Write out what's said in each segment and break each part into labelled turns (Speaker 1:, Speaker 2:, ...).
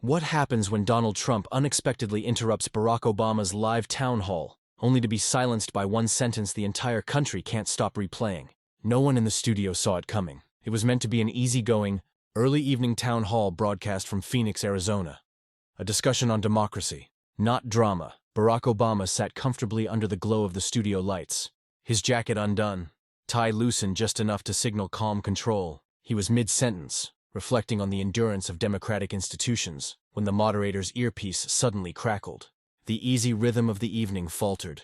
Speaker 1: What happens when Donald Trump unexpectedly interrupts Barack Obama's live town hall, only to be silenced by one sentence the entire country can't stop replaying? No one in the studio saw it coming. It was meant to be an easygoing, early evening town hall broadcast from Phoenix, Arizona. A discussion on democracy, not drama. Barack Obama sat comfortably under the glow of the studio lights, his jacket undone, tie loosened just enough to signal calm control. He was mid-sentence, reflecting on the endurance of democratic institutions, when the moderator's earpiece suddenly crackled. The easy rhythm of the evening faltered.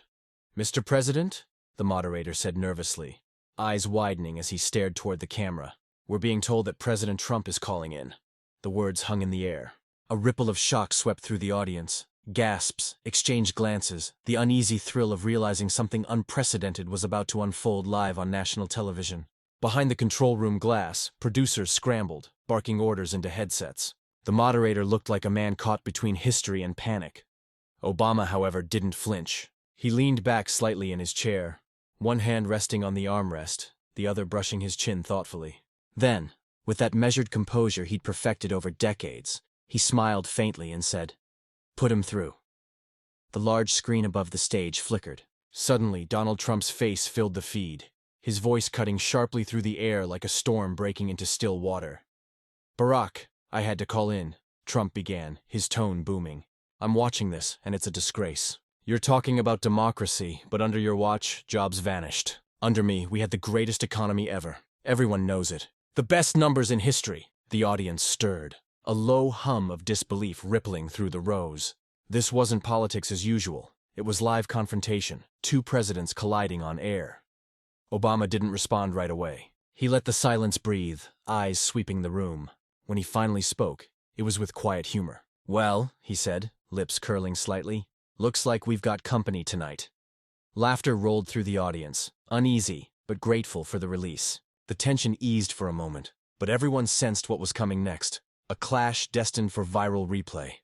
Speaker 1: "Mr. President?" the moderator said nervously, eyes widening as he stared toward the camera. "We're being told that President Trump is calling in." The words hung in the air. A ripple of shock swept through the audience. Gasps, exchanged glances, the uneasy thrill of realizing something unprecedented was about to unfold live on national television. Behind the control room glass, producers scrambled, barking orders into headsets. The moderator looked like a man caught between history and panic. Obama, however, didn't flinch. He leaned back slightly in his chair, one hand resting on the armrest, the other brushing his chin thoughtfully. Then, with that measured composure he'd perfected over decades, he smiled faintly and said, "Put him through." The large screen above the stage flickered. Suddenly, Donald Trump's face filled the feed, his voice cutting sharply through the air like a storm breaking into still water. "Barack, I had to call in," Trump began, his tone booming. "I'm watching this, and it's a disgrace. You're talking about democracy, but under your watch, jobs vanished. Under me, we had the greatest economy ever. Everyone knows it. The best numbers in history." The audience stirred, a low hum of disbelief rippling through the rows. This wasn't politics as usual. It was live confrontation, two presidents colliding on air. Obama didn't respond right away. He let the silence breathe, eyes sweeping the room. When he finally spoke, it was with quiet humor. "Well," he said, lips curling slightly, "looks like we've got company tonight." Laughter rolled through the audience, uneasy, but grateful for the release. The tension eased for a moment, but everyone sensed what was coming next, a clash destined for viral replay.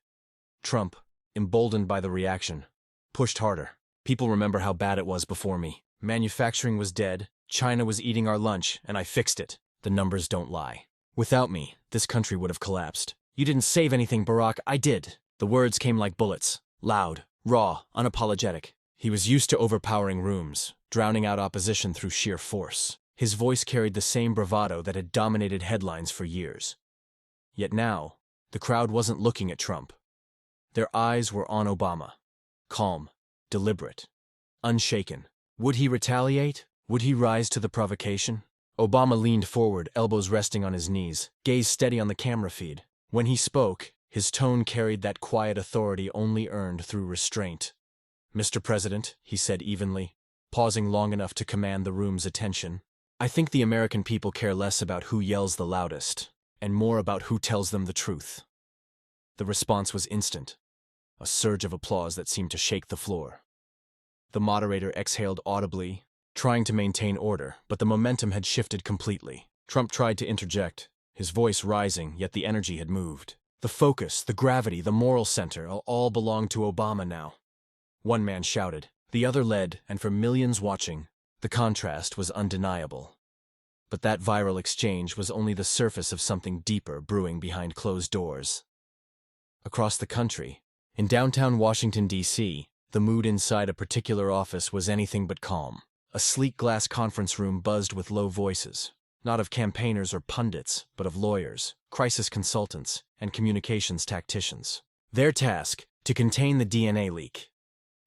Speaker 1: Trump, emboldened by the reaction, pushed harder. "People remember how bad it was before me. Manufacturing was dead, China was eating our lunch, and I fixed it. The numbers don't lie. Without me, this country would have collapsed. You didn't save anything, Barack, I did." The words came like bullets, loud, raw, unapologetic. He was used to overpowering rooms, drowning out opposition through sheer force. His voice carried the same bravado that had dominated headlines for years. Yet now, the crowd wasn't looking at Trump. Their eyes were on Obama. Calm, deliberate, unshaken. Would he retaliate? Would he rise to the provocation? Obama leaned forward, elbows resting on his knees, gaze steady on the camera feed. When he spoke, his tone carried that quiet authority only earned through restraint. "Mr. President," he said evenly, pausing long enough to command the room's attention, "I think the American people care less about who yells the loudest, and more about who tells them the truth." The response was instant, a surge of applause that seemed to shake the floor. The moderator exhaled audibly, trying to maintain order, but the momentum had shifted completely. Trump tried to interject, his voice rising, yet the energy had moved. The focus, the gravity, the moral center all belonged to Obama now. One man shouted, the other led, and for millions watching, the contrast was undeniable. But that viral exchange was only the surface of something deeper brewing behind closed doors. Across the country, in downtown Washington, D.C., the mood inside a particular office was anything but calm. A sleek glass conference room buzzed with low voices, not of campaigners or pundits, but of lawyers, crisis consultants, and communications tacticians. Their task, to contain the DNA leak.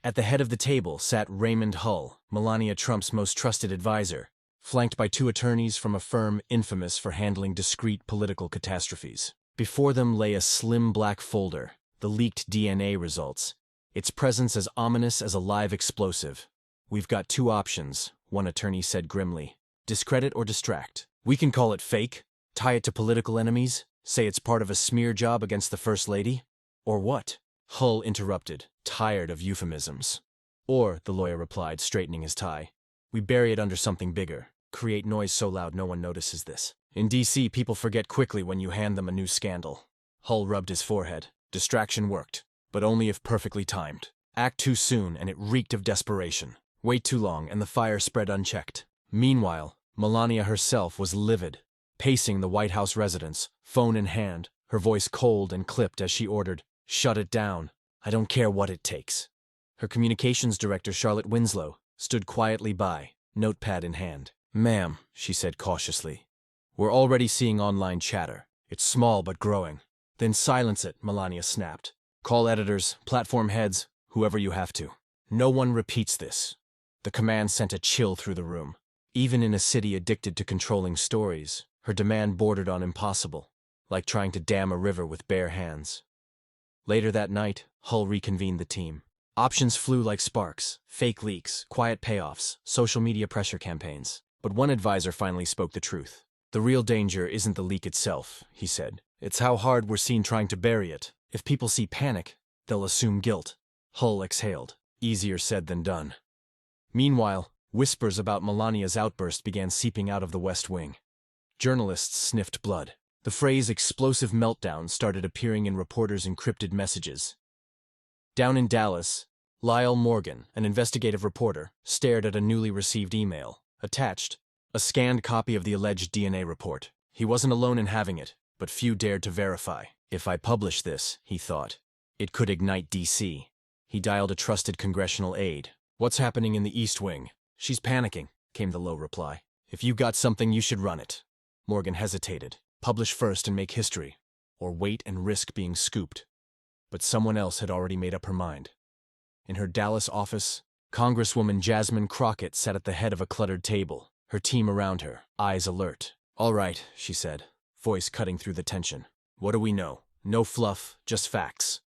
Speaker 1: At the head of the table sat Raymond Hull, Melania Trump's most trusted advisor, flanked by two attorneys from a firm infamous for handling discrete political catastrophes. Before them lay a slim black folder, the leaked DNA results, its presence as ominous as a live explosive. "We've got two options," one attorney said grimly. "Discredit or distract. We can call it fake, tie it to political enemies, say it's part of a smear job against the First Lady. Or what?" Hull interrupted, tired of euphemisms. "Or," the lawyer replied, straightening his tie, "we bury it under something bigger, create noise so loud no one notices this. In D.C., people forget quickly when you hand them a new scandal." Hull rubbed his forehead. "Distraction worked, but only if perfectly timed. Act too soon and it reeked of desperation. Wait too long and the fire spread unchecked." Meanwhile, Melania herself was livid, pacing the White House residence, phone in hand, her voice cold and clipped as she ordered, "Shut it down. I don't care what it takes." Her communications director, Charlotte Winslow, stood quietly by, notepad in hand. "Ma'am," she said cautiously, "we're already seeing online chatter. It's small but growing." "Then silence it," Melania snapped. "Call editors, platform heads, whoever you have to. No one repeats this." The command sent a chill through the room. Even in a city addicted to controlling stories, her demand bordered on impossible, like trying to dam a river with bare hands. Later that night, Hull reconvened the team. Options flew like sparks: fake leaks, quiet payoffs, social media pressure campaigns. But one advisor finally spoke the truth. "The real danger isn't the leak itself," he said. "It's how hard we're seen trying to bury it. If people see panic, they'll assume guilt." Hull exhaled. Easier said than done. Meanwhile, whispers about Melania's outburst began seeping out of the West Wing. Journalists sniffed blood. The phrase "explosive meltdown" started appearing in reporters' encrypted messages. Down in Dallas, Lyle Morgan, an investigative reporter, stared at a newly received email. Attached, a scanned copy of the alleged DNA report. He wasn't alone in having it, but few dared to verify. "If I publish this," he thought, "it could ignite DC." He dialed a trusted congressional aide. "What's happening in the East Wing?" "She's panicking," came the low reply. "If you got something, you should run it." Morgan hesitated. Publish first and make history, or wait and risk being scooped. But someone else had already made up her mind. In her Dallas office, Congresswoman Jasmine Crockett sat at the head of a cluttered table, her team around her, eyes alert. "All right," she said, voice cutting through the tension. "What do we know? No fluff, just facts."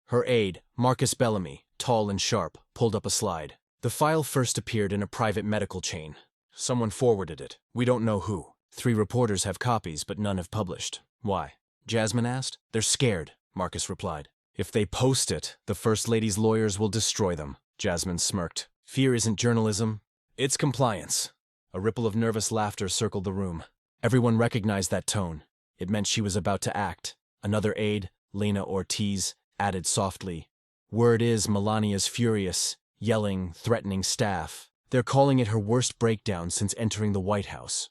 Speaker 1: Her aide, Marcus Bellamy, tall and sharp, pulled up a slide. "The file first appeared in a private medical chain. Someone forwarded it. We don't know who. 3 reporters have copies, but none have published." "Why?" Jasmine asked. "They're scared," Marcus replied. "If they post it, the First Lady's lawyers will destroy them." Jasmine smirked. "Fear isn't journalism. It's compliance." A ripple of nervous laughter circled the room. Everyone recognized that tone. It meant she was about to act. Another aide, Lena Ortiz, added softly, "Word is Melania's furious, yelling, threatening staff. They're calling it her worst breakdown since entering the White House."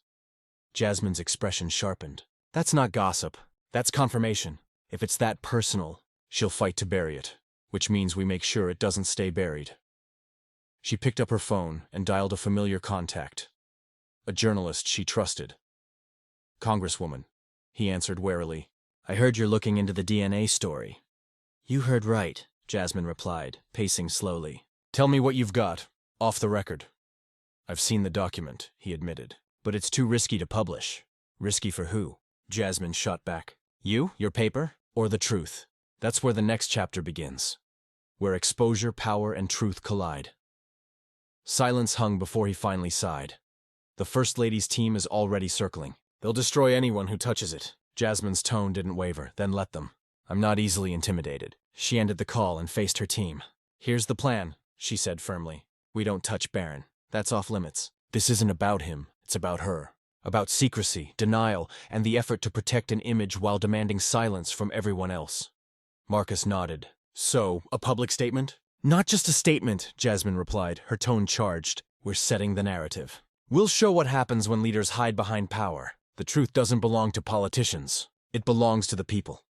Speaker 1: Jasmine's expression sharpened. "That's not gossip. That's confirmation. If it's that personal, she'll fight to bury it, which means we make sure it doesn't stay buried." She picked up her phone and dialed a familiar contact. A journalist she trusted. "Congresswoman," he answered warily. "I heard you're looking into the DNA story." "You heard right," Jasmine replied, pacing slowly. "Tell me what you've got, off the record." "I've seen the document," he admitted, "but it's too risky to publish." "Risky for who?" Jasmine shot back. "You, your paper, or the truth? That's where the next chapter begins. Where exposure, power, and truth collide." Silence hung before he finally sighed. "The First Lady's team is already circling. They'll destroy anyone who touches it." Jasmine's tone didn't waver. "Then let them. I'm not easily intimidated." She ended the call and faced her team. "Here's the plan," she said firmly. "We don't touch Barron. That's off limits. This isn't about him. It's about her. About secrecy, denial, and the effort to protect an image while demanding silence from everyone else." Marcus nodded. "So, a public statement?" "Not just a statement," Jasmine replied, her tone charged. "We're setting the narrative. We'll show what happens when leaders hide behind power. The truth doesn't belong to politicians. It belongs to the people."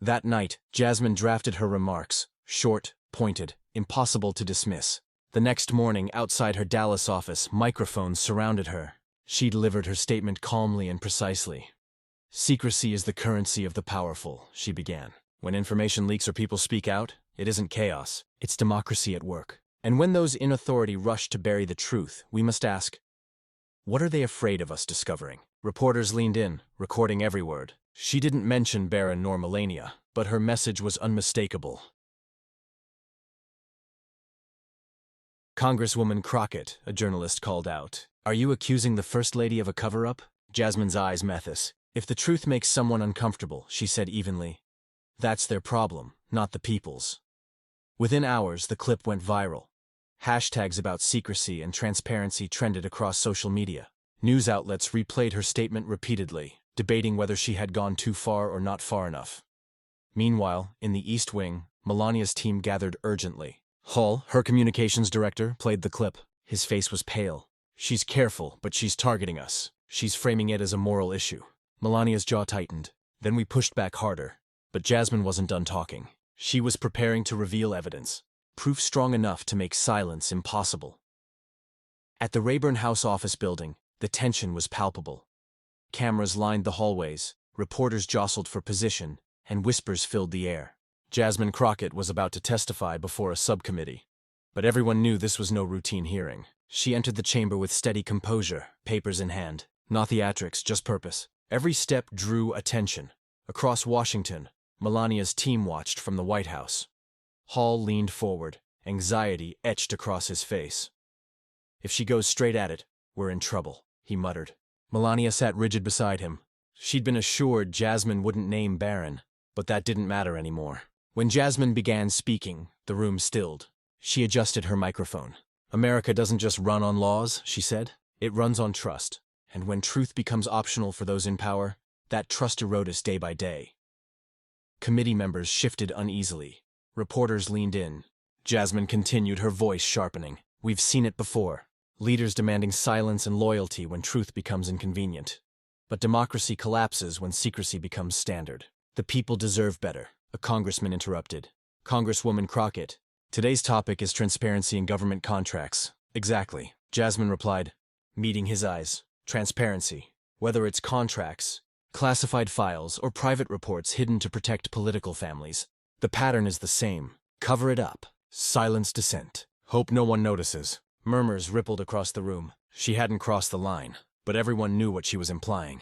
Speaker 1: That night, Jasmine drafted her remarks, short, pointed, impossible to dismiss. The next morning, outside her Dallas office, microphones surrounded her. She delivered her statement calmly and precisely. "Secrecy is the currency of the powerful," she began. "When information leaks or people speak out, it isn't chaos, it's democracy at work. And when those in authority rush to bury the truth, we must ask, what are they afraid of us discovering?" Reporters leaned in, recording every word. She didn't mention Barron nor Melania, but her message was unmistakable. "Congresswoman Crockett," a journalist called out, "are you accusing the First Lady of a cover-up?" Jasmine's eyes met his. "If the truth makes someone uncomfortable," she said evenly, "that's their problem, not the people's." Within hours, the clip went viral. Hashtags about secrecy and transparency trended across social media. News outlets replayed her statement repeatedly, debating whether she had gone too far or not far enough. Meanwhile, in the East Wing, Melania's team gathered urgently. Hull, her communications director, played the clip. His face was pale. "She's careful, but she's targeting us. She's framing it as a moral issue." Melania's jaw tightened. Then we pushed back harder. But Jasmine wasn't done talking. She was preparing to reveal evidence, proof strong enough to make silence impossible. At the Rayburn House office building, the tension was palpable. Cameras lined the hallways, reporters jostled for position, and whispers filled the air. Jasmine Crockett was about to testify before a subcommittee. But everyone knew this was no routine hearing. She entered the chamber with steady composure, papers in hand. Not theatrics, just purpose. Every step drew attention. Across Washington, Melania's team watched from the White House. Hall leaned forward, anxiety etched across his face. "If she goes straight at it, we're in trouble," he muttered. Melania sat rigid beside him. She'd been assured Jasmine wouldn't name Barron, but that didn't matter anymore. When Jasmine began speaking, the room stilled. She adjusted her microphone. "America doesn't just run on laws," she said. "It runs on trust. And when truth becomes optional for those in power, that trust erodes day by day." Committee members shifted uneasily. Reporters leaned in. Jasmine continued, her voice sharpening. "We've seen it before. Leaders demanding silence and loyalty when truth becomes inconvenient. But democracy collapses when secrecy becomes standard. The people deserve better," a congressman interrupted. "Congresswoman Crockett, today's topic is transparency in government contracts." "Exactly," Jasmine replied, meeting his eyes. "Transparency. Whether it's contracts, classified files, or private reports hidden to protect political families. The pattern is the same. Cover it up. Silence dissent. Hope no one notices." Murmurs rippled across the room. She hadn't crossed the line, but everyone knew what she was implying.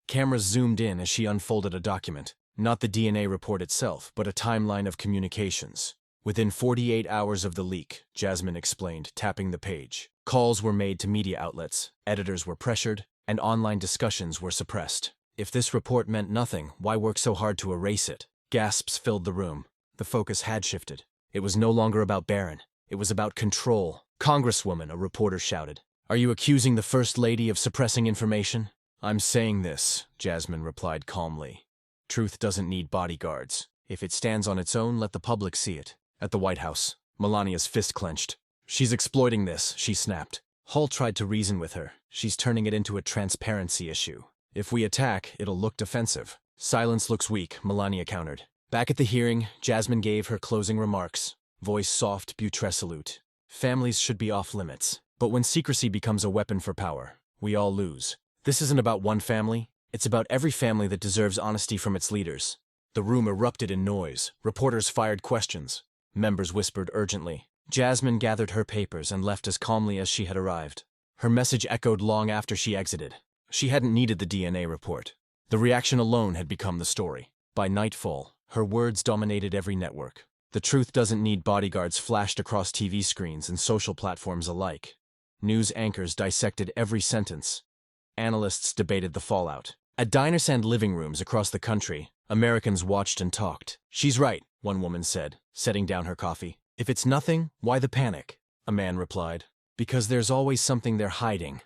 Speaker 1: Cameras zoomed in as she unfolded a document. Not the DNA report itself, but a timeline of communications. "Within 48 hours of the leak," Jasmine explained, tapping the page. "Calls were made to media outlets, editors were pressured, and online discussions were suppressed. If this report meant nothing, why work so hard to erase it?" Gasps filled the room. The focus had shifted. It was no longer about Barron. It was about control. "Congresswoman," a reporter shouted, "are you accusing the First Lady of suppressing information?" "I'm saying this," Jasmine replied calmly. "Truth doesn't need bodyguards. If it stands on its own, let the public see it." At the White House, Melania's fist clenched. "She's exploiting this," she snapped. Hall tried to reason with her. "She's turning it into a transparency issue. If we attack, it'll look defensive." "Silence looks weak," Melania countered. Back at the hearing, Jasmine gave her closing remarks. Voice soft, but resolute. "Families should be off limits. But when secrecy becomes a weapon for power, we all lose. This isn't about one family. It's about every family that deserves honesty from its leaders." The room erupted in noise. Reporters fired questions. Members whispered urgently. Jasmine gathered her papers and left as calmly as she had arrived. Her message echoed long after she exited. She hadn't needed the DNA report. The reaction alone had become the story. By nightfall, her words dominated every network. "The truth doesn't need bodyguards" flashed across TV screens and social platforms alike. News anchors dissected every sentence. Analysts debated the fallout. At diners and living rooms across the country, Americans watched and talked. "She's right," one woman said, setting down her coffee. "If it's nothing, why the panic?" A man replied, "Because there's always something they're hiding."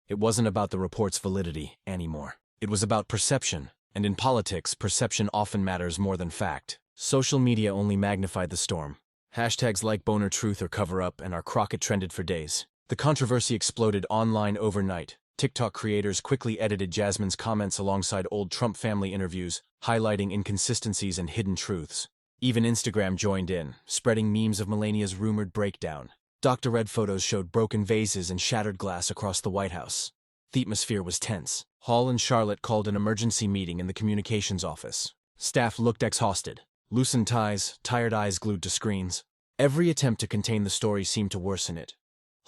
Speaker 1: It wasn't about the report's validity anymore. It was about perception, and in politics, perception often matters more than fact. Social media only magnified the storm. Hashtags like Boner Truth or Cover Up and our Crockett trended for days. The controversy exploded online overnight. TikTok creators quickly edited Jasmine's comments alongside old Trump family interviews, highlighting inconsistencies and hidden truths. Even Instagram joined in, spreading memes of Melania's rumored breakdown. Dr. Red photos showed broken vases and shattered glass across the White House. The atmosphere was tense. Hall and Charlotte called an emergency meeting in the communications office. Staff looked exhausted. Loosened ties, tired eyes glued to screens. Every attempt to contain the story seemed to worsen it.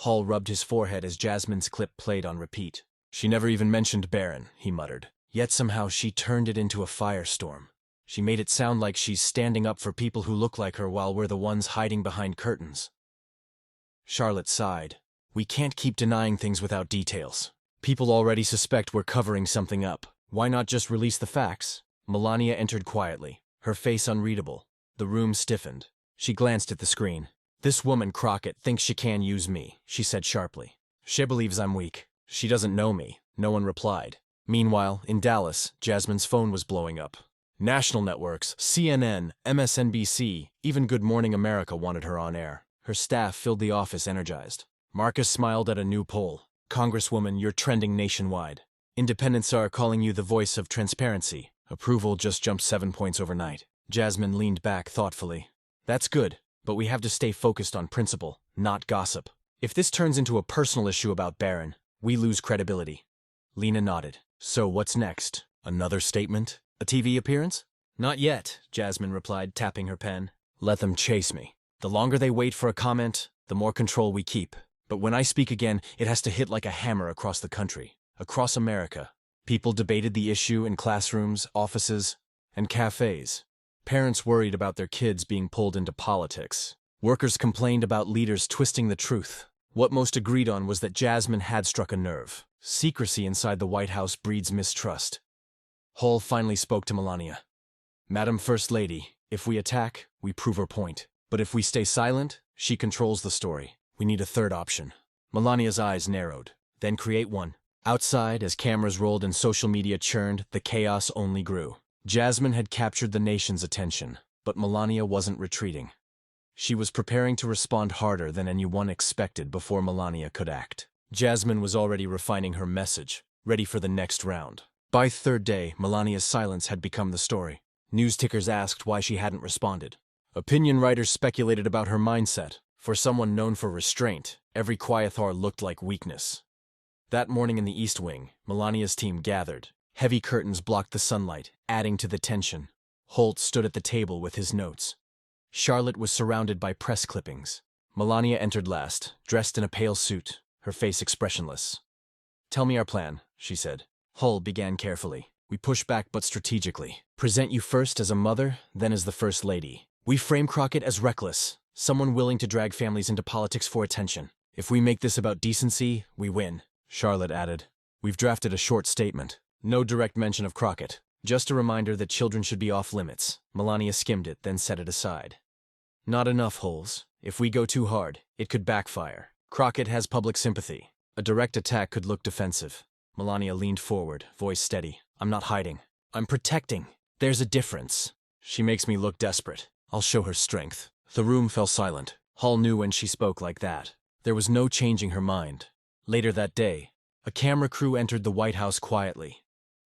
Speaker 1: Hall rubbed his forehead as Jasmine's clip played on repeat. "She never even mentioned Barron," he muttered. Yet somehow she turned it into a firestorm. She made it sound like she's standing up for people who look like her while we're the ones hiding behind curtains. Charlotte sighed. "We can't keep denying things without details. People already suspect we're covering something up. Why not just release the facts?" Melania entered quietly, her face unreadable. The room stiffened. She glanced at the screen. "This woman Crockett thinks she can use me," she said sharply. "She believes I'm weak. She doesn't know me." No one replied. Meanwhile, in Dallas, Jasmine's phone was blowing up. National networks, CNN, MSNBC, even Good Morning America wanted her on air. Her staff filled the office energized. Marcus smiled at a new poll. "Congresswoman, you're trending nationwide. Independents are calling you the voice of transparency." Approval just jumped 7 points overnight. Jasmine leaned back thoughtfully. That's good, but we have to stay focused on principle, not gossip. If this turns into a personal issue about Barron, we lose credibility. Lena nodded. So what's next? Another statement? A TV appearance? Not yet, Jasmine replied, tapping her pen. Let them chase me. The longer they wait for a comment, the more control we keep. But when I speak again, it has to hit like a hammer across the country, across America. People debated the issue in classrooms, offices, and cafes. Parents worried about their kids being pulled into politics. Workers complained about leaders twisting the truth. What most agreed on was that Jasmine had struck a nerve. Secrecy inside the White House breeds mistrust. Hall finally spoke to Melania. Madam First Lady, if we attack, we prove our point. But if we stay silent, she controls the story. We need a third option. Melania's eyes narrowed. Then create one. Outside, as cameras rolled and social media churned, the chaos only grew. Jasmine had captured the nation's attention, but Melania wasn't retreating. She was preparing to respond harder than anyone expected before Melania could act. Jasmine was already refining her message, ready for the next round. By third day, Melania's silence had become the story. News tickers asked why she hadn't responded. Opinion writers speculated about her mindset. For someone known for restraint, every quiethar looked like weakness. That morning in the East Wing, Melania's team gathered. Heavy curtains blocked the sunlight, adding to the tension. Holt stood at the table with his notes. Charlotte was surrounded by press clippings. Melania entered last, dressed in a pale suit, her face expressionless. Tell me our plan, she said. Hull began carefully. We push back but strategically. Present you first as a mother, then as the First Lady. We frame Crockett as reckless, someone willing to drag families into politics for attention. If we make this about decency, we win. Charlotte added. We've drafted a short statement. No direct mention of Crockett. Just a reminder that children should be off limits. Melania skimmed it, then set it aside. Not enough, Holes. If we go too hard, it could backfire. Crockett has public sympathy. A direct attack could look defensive. Melania leaned forward, voice steady. I'm not hiding. I'm protecting. There's a difference. She makes me look desperate. I'll show her strength. The room fell silent. Hall knew when she spoke like that. There was no changing her mind. Later that day, a camera crew entered the White House quietly.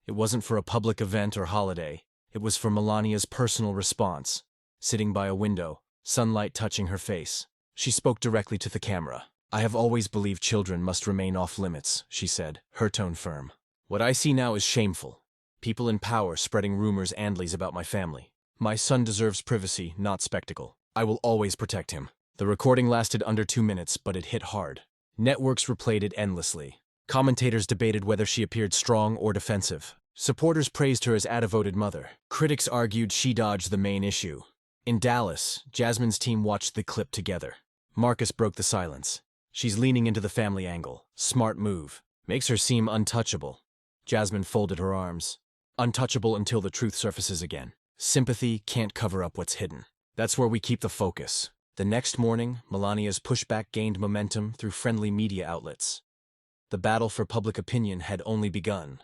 Speaker 1: It wasn't for a public event or holiday. It was for Melania's personal response. Sitting by a window, sunlight touching her face. She spoke directly to the camera. I have always believed children must remain off limits, she said, her tone firm. What I see now is shameful. People in power spreading rumors and lies about my family. My son deserves privacy, not spectacle. I will always protect him. The recording lasted under 2 minutes, but it hit hard. Networks replayed it endlessly. Commentators debated whether she appeared strong or defensive. Supporters praised her as a devoted mother. Critics argued she dodged the main issue. In Dallas, Jasmine's team watched the clip together. Marcus broke the silence. She's leaning into the family angle. Smart move. Makes her seem untouchable. Jasmine folded her arms. Untouchable until the truth surfaces again. Sympathy can't cover up what's hidden. That's where we keep the focus. The next morning, Melania's pushback gained momentum through friendly media outlets. The battle for public opinion had only begun.